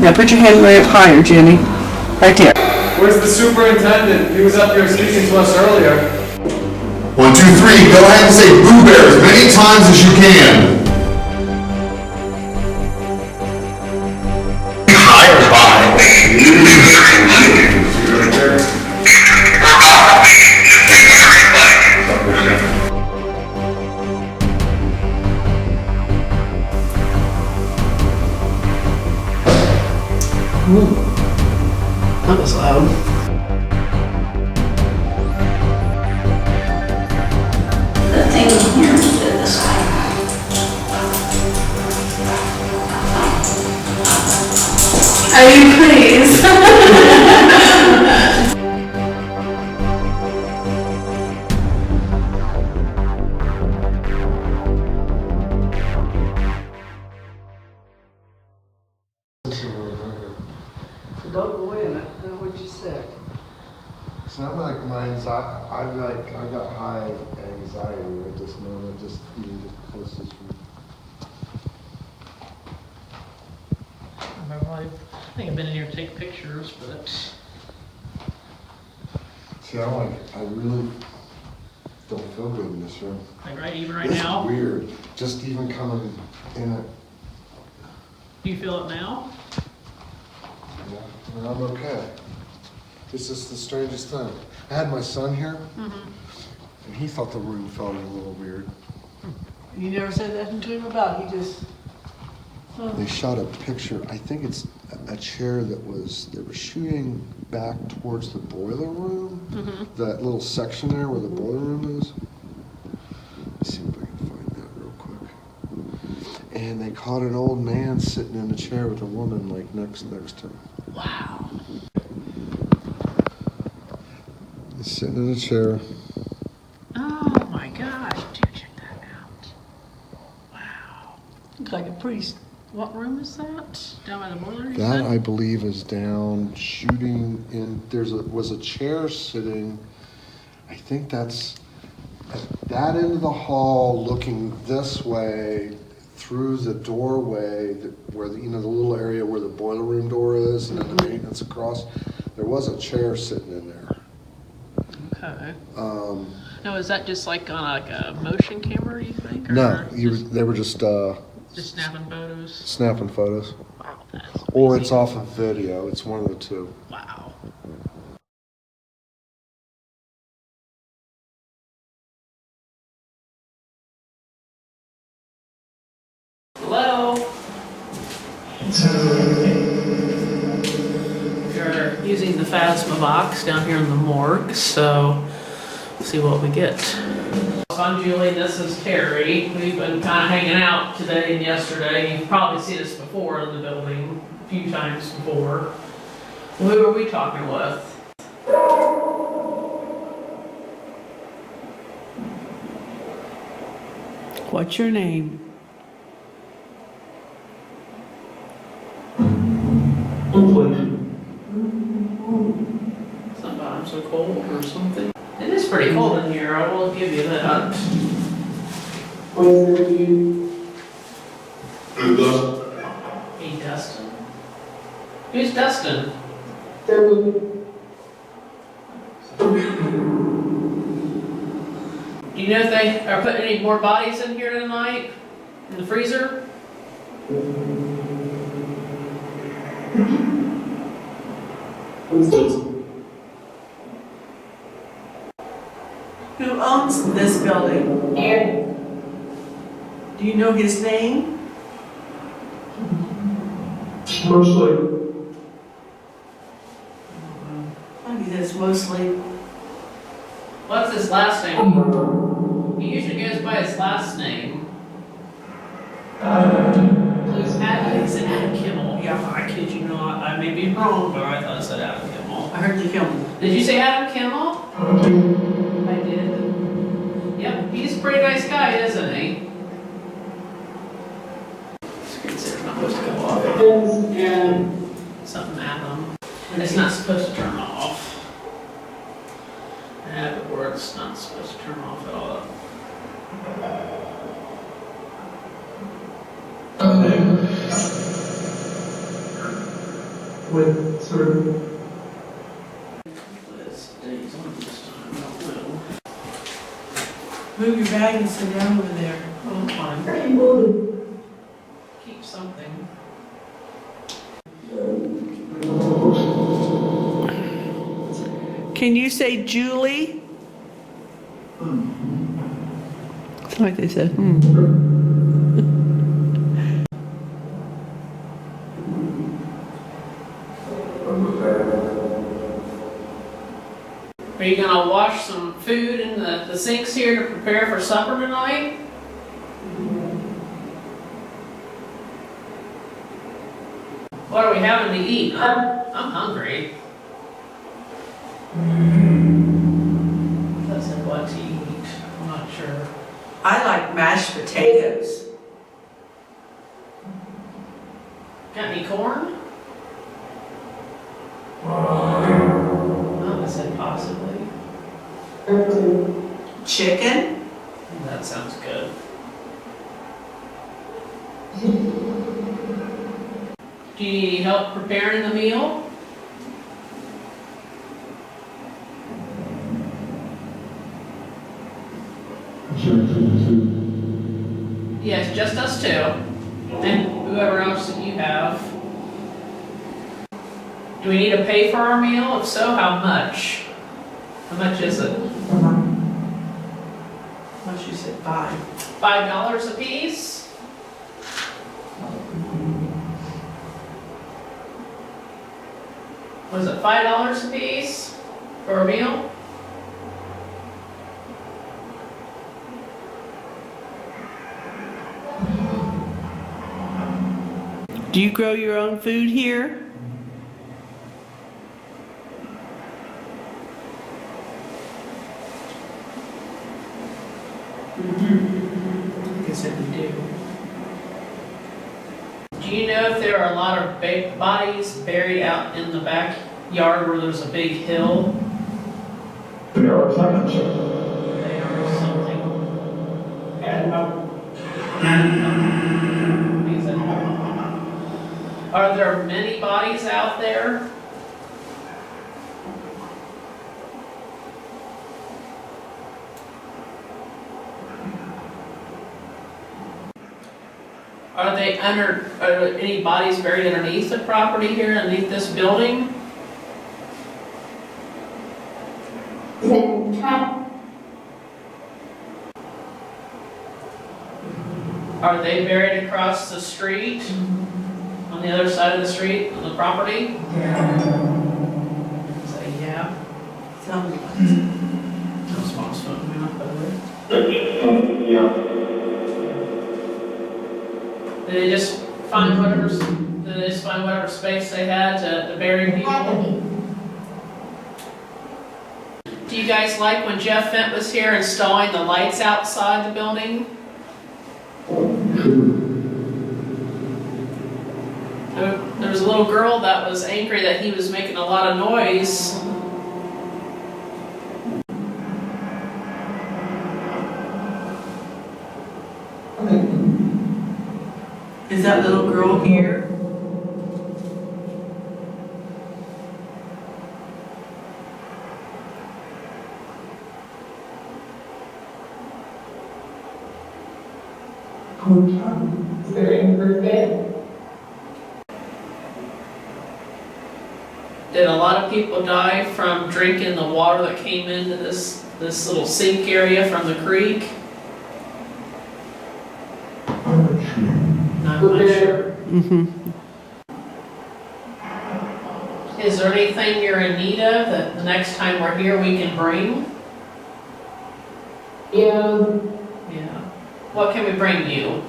Now put your hand way up higher, Jenny. Right there. Where's the superintendent? He was up here speaking to us earlier. 1, 2, 3, go ahead and say Boo Bear as many times as you can. Higher by. That was loud. The thing here to this side. Are you pleased? Don't go in it. Know what you said. It's not like my anxiety. I got high anxiety at this moment. Just being just closest from. I think I've been in here to take pictures, but See, I really don't feel good in this room. like even right It's now. weird. Just even coming in it. Do you feel it now? Yeah, I mean, I'm okay. This is the strangest thing. I had my son here, and he thought the room felt a little weird. You never said nothing to him about it. He just. They shot a picture, I think it's a chair that they were shooting back towards the boiler room, that little section there where the boiler room is. Let's see if I can find that real quick. And they caught an old man sitting in a chair with a woman like next to him. Wow. He's sitting in a chair. Oh my gosh, dude, check that out. Wow. Looks like a priest. What room is that? Down by the boiler? That I believe is down shooting in. Was a chair sitting. I think that's at that end of the hall, looking this way through the doorway where the little area where the boiler room door is, and then the maintenance across. There was a chair sitting in there. Okay. Now, is that just like on a motion camera, you think? Or No, they were just snapping photos? snapping photos. Wow. Or it's off of video. It's one of the two. Wow. Hello? We're using the Phasma box down here in the morgue, so let's see what we get. I'm Julie, this is Terry. We've been kind of hanging out today and yesterday. You've probably seen us before in the building, a few times before. Who are we talking with? What's your name? Sometimes so cold or something. It is pretty cold in here, I will give you that. Hey, Dustin. Who's Dustin? Do you know if they are putting any more bodies in here tonight? In the freezer? Who owns this building? Do you know his name? Mostly. I mean, that's mostly. What's his last name? He usually goes by his last name. It's Adam Kimmel. Yeah, I kid you not. I may be wrong, but I thought I said Adam Kimmel. I heard the Kimmel. Did you say Adam Kimmel? I did. Yep, he's a pretty nice guy, isn't he? Screensaver's not supposed to go off. Yeah. Something Adam. It's not supposed to turn off. Yeah, but where it's not supposed to turn off at all. with sort of This day's on this time, I don't know. Move your bag and sit down over there. Oh, fine. Keep something. Can you say Julie? It's like they said, Are you gonna wash some food in the sinks here to prepare for supper tonight? What are we having to eat? I'm hungry. That's what to eat. I'm not sure. I like mashed potatoes. Got any corn? I said possibly. Chicken? That sounds good. Do you need help preparing the meal? Yes, just us two. And whoever else that you have. Do we need to pay for our meal? If so, how much? How much is it? What you said, $5. $5 a piece? Was it $5 a piece for a meal? Do you grow your own food here? I guess we do. Do you know if there are a lot of bodies buried out in the backyard where there's a big hill? there are times. They are something. Are there many bodies out there? Are any bodies buried underneath the property here, underneath this building? Are they buried across the street? On the other side of the street, on the property? Say yeah. Sounds like No small's phone, we not by the way. Yeah. Did they just find whatever space they had to bury people? Do you guys like when Jeff Fent was here installing the lights outside the building? There was a little girl that was angry that he was making a lot of noise. Is that little girl here? Did a lot of people die from drinking the water that came into this little sink area from the creek? I'm not sure. Is there anything you're in need of that the next time we're here we can bring? Yeah, Yeah. What can we bring you?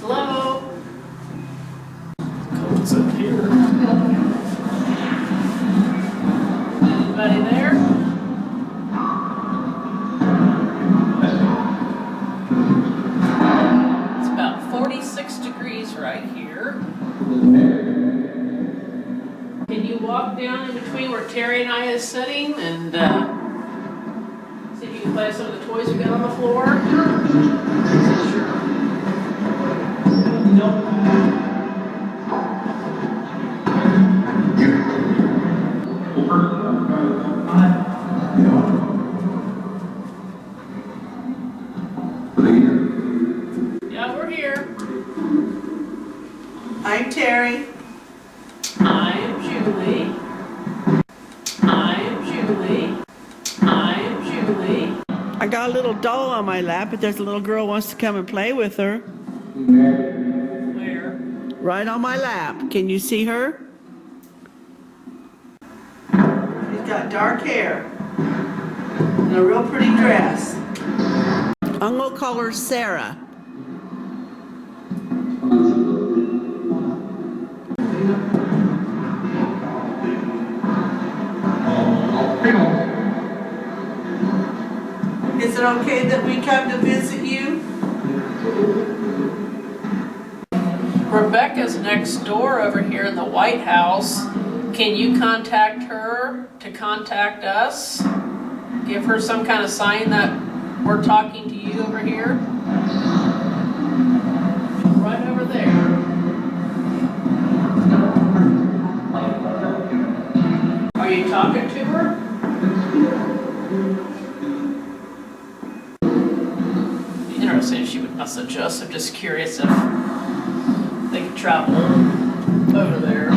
Hello? Codes up here. box right here. Can you walk down in between where Terri and I is sitting and see if you can play some of the toys we got on the floor? Sure. Yeah, we're here. I'm Terry. I'm Julie. I'm Julie. I'm Julie. I got a little doll on my lap, but there's a little girl who wants to come and play with her. Where? Right on my lap. Can you see her? She's got dark hair and a real pretty dress. I'm gonna call her Sarah. Is it okay that we come to visit you? Rebecca's next door over here in the White House. Can you contact her to contact us? Give her some kind of sign that we're talking to you over here? Right over there. Are you talking to her? Interesting if she would message us. I'm just curious if they could travel over there.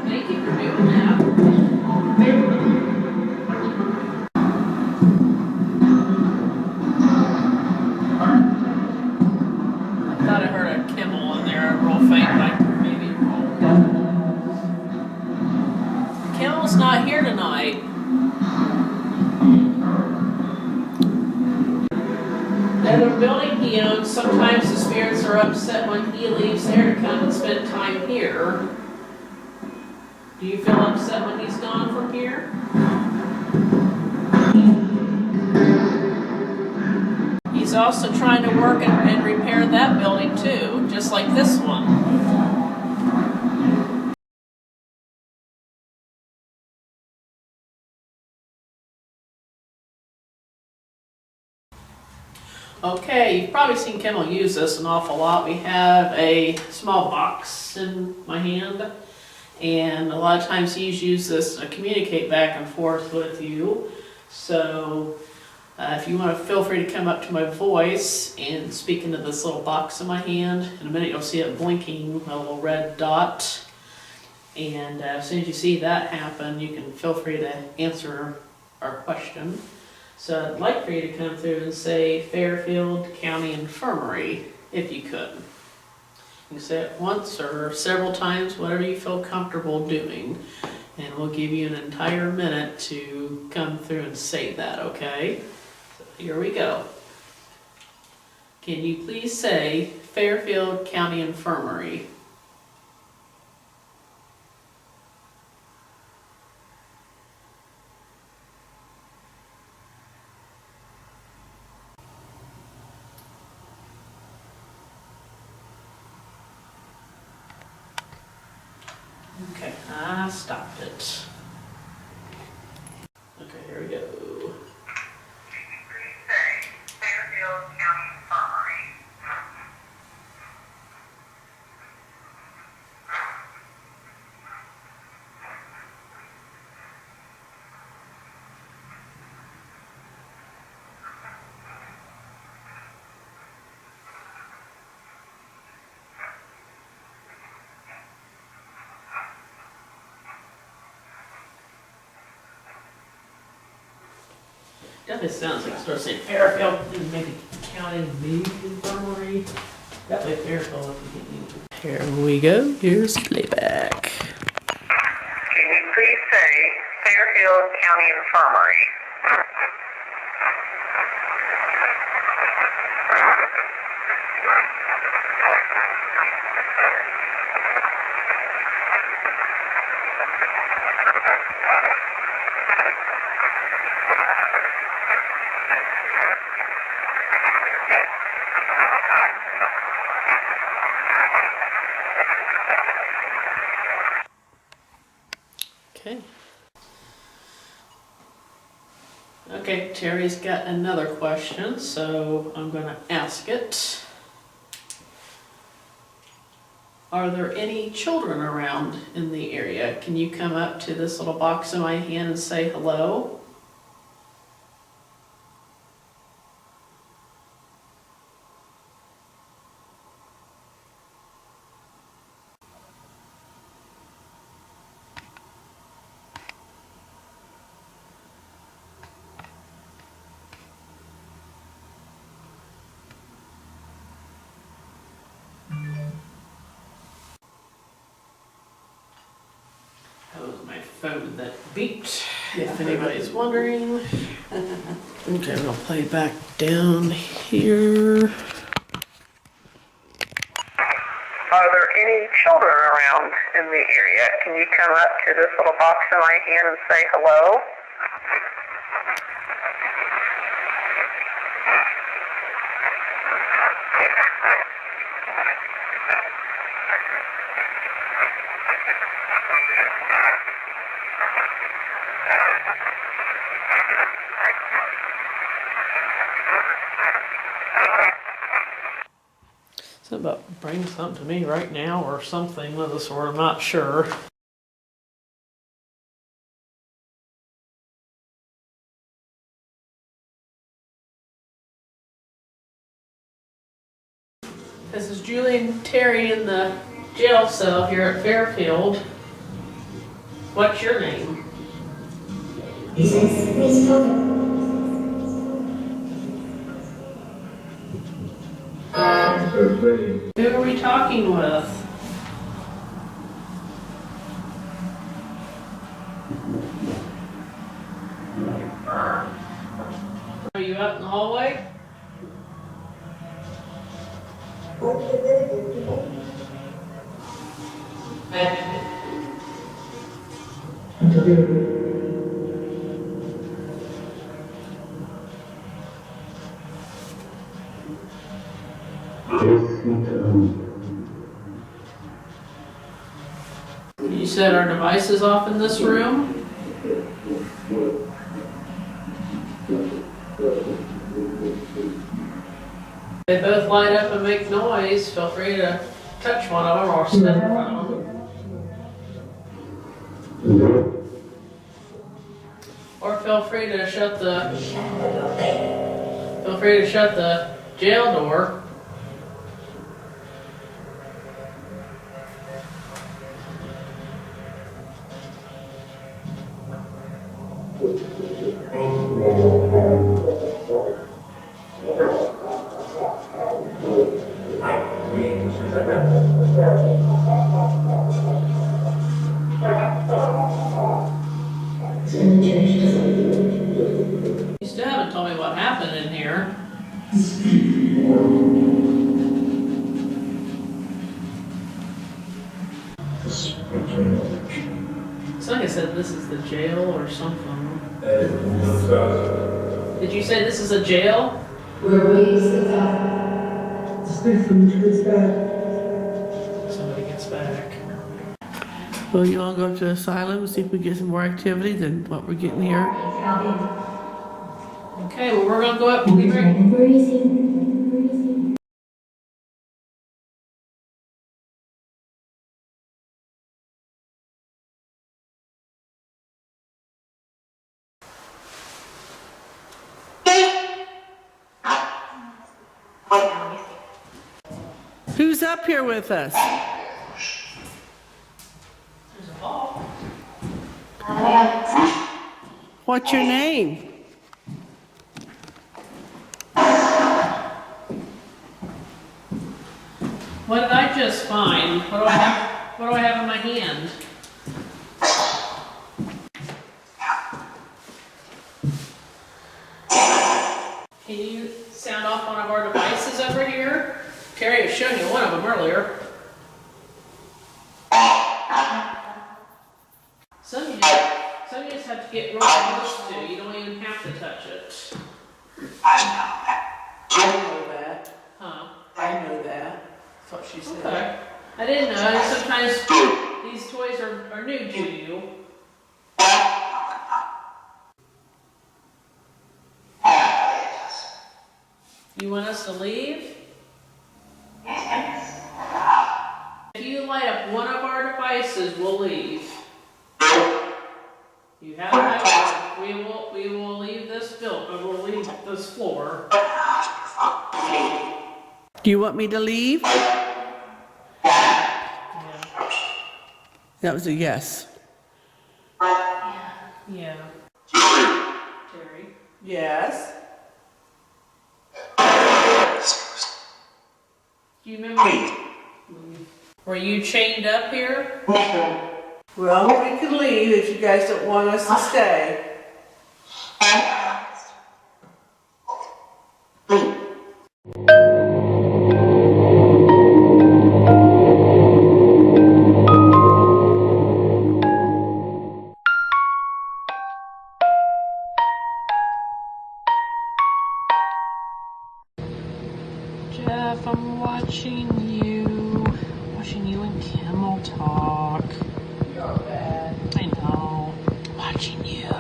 Thank you for doing that. I thought I heard a Kimmel in there, real faint, like maybe. Kimmel's not here tonight. At the building he owns, sometimes the spirits are upset when he leaves there to come and spend time here. Do you feel upset when he's gone from here? He's also trying to work and repair that building too, just like this one. Okay, you've probably seen Kimmel use this an awful lot. We have a small box in my hand, and a lot of times he's used this to communicate back and forth with you. So if you want to, feel free to come up to my voice and speak into this little box in my hand. In a minute you'll see it blinking, a little red dot. And as soon as you see that happen, you can feel free to answer our question. So I'd like for you to come through and say Fairfield County Infirmary, if you could. You can say it once or several times, whatever you feel comfortable doing. And we'll give you an entire minute to come through and say that, okay? So here we go. Can you please say Fairfield County Infirmary? Okay, I stopped it. Okay, here we go. Fairfield County Infirmary. Definitely sounds like it's saying Fairfield, and maybe County Infirmary. Definitely Fairfield if you can. Here we go. Here's playback. Can you please say Fairfield County Infirmary? Okay. Okay, Terry's got another question, so I'm gonna ask it. Are there any children around in the area? Can you come up to this little box in my hand and say hello? That was my phone that beeped, if anybody's wondering. Okay, we'll play back down here. Are there any children around in the area? Can you come up to this little box in my hand and say hello? Something about bring something to me right now or something of the sort, I'm not sure. This is Julie and Terry in the jail cell here at Fairfield. What's your name? Who are we talking with? Are you out in the hallway? You said our device is off in this room? They both light up and make noise. Feel free to touch one of them or spin in front of them. Or feel free to shut the jail door. You still haven't told me what happened in here. It's like I said, this is the jail or something. Did you say this is a jail? Somebody gets back. Well, you all go to the asylum and see if we get some more activity than what we're getting here. Okay, well, we're gonna go up and be right. Who's up here with us? There's a ball. What's your name? What did I just find? What do I have in my hand? Can you sound off one of our devices over here? Terry was showing you one of them earlier. Some you just have to get real close to. You don't even have to touch it. I know that. Huh? I know that. That's what she said. Okay. I didn't know. Sometimes these toys are new to you. You want us to leave? If you light up one of our devices, we'll leave. You have no, we will leave this we'll leave this floor. Do you want me to leave? Yeah. That was a yes. Yeah. Terry? Yes. Do you remember? Were you chained up here? Well, we can leave if you guys don't want us to stay. Jeff, I'm watching you. Watching you and Kimmel talk. You're bad. I know. Watching you.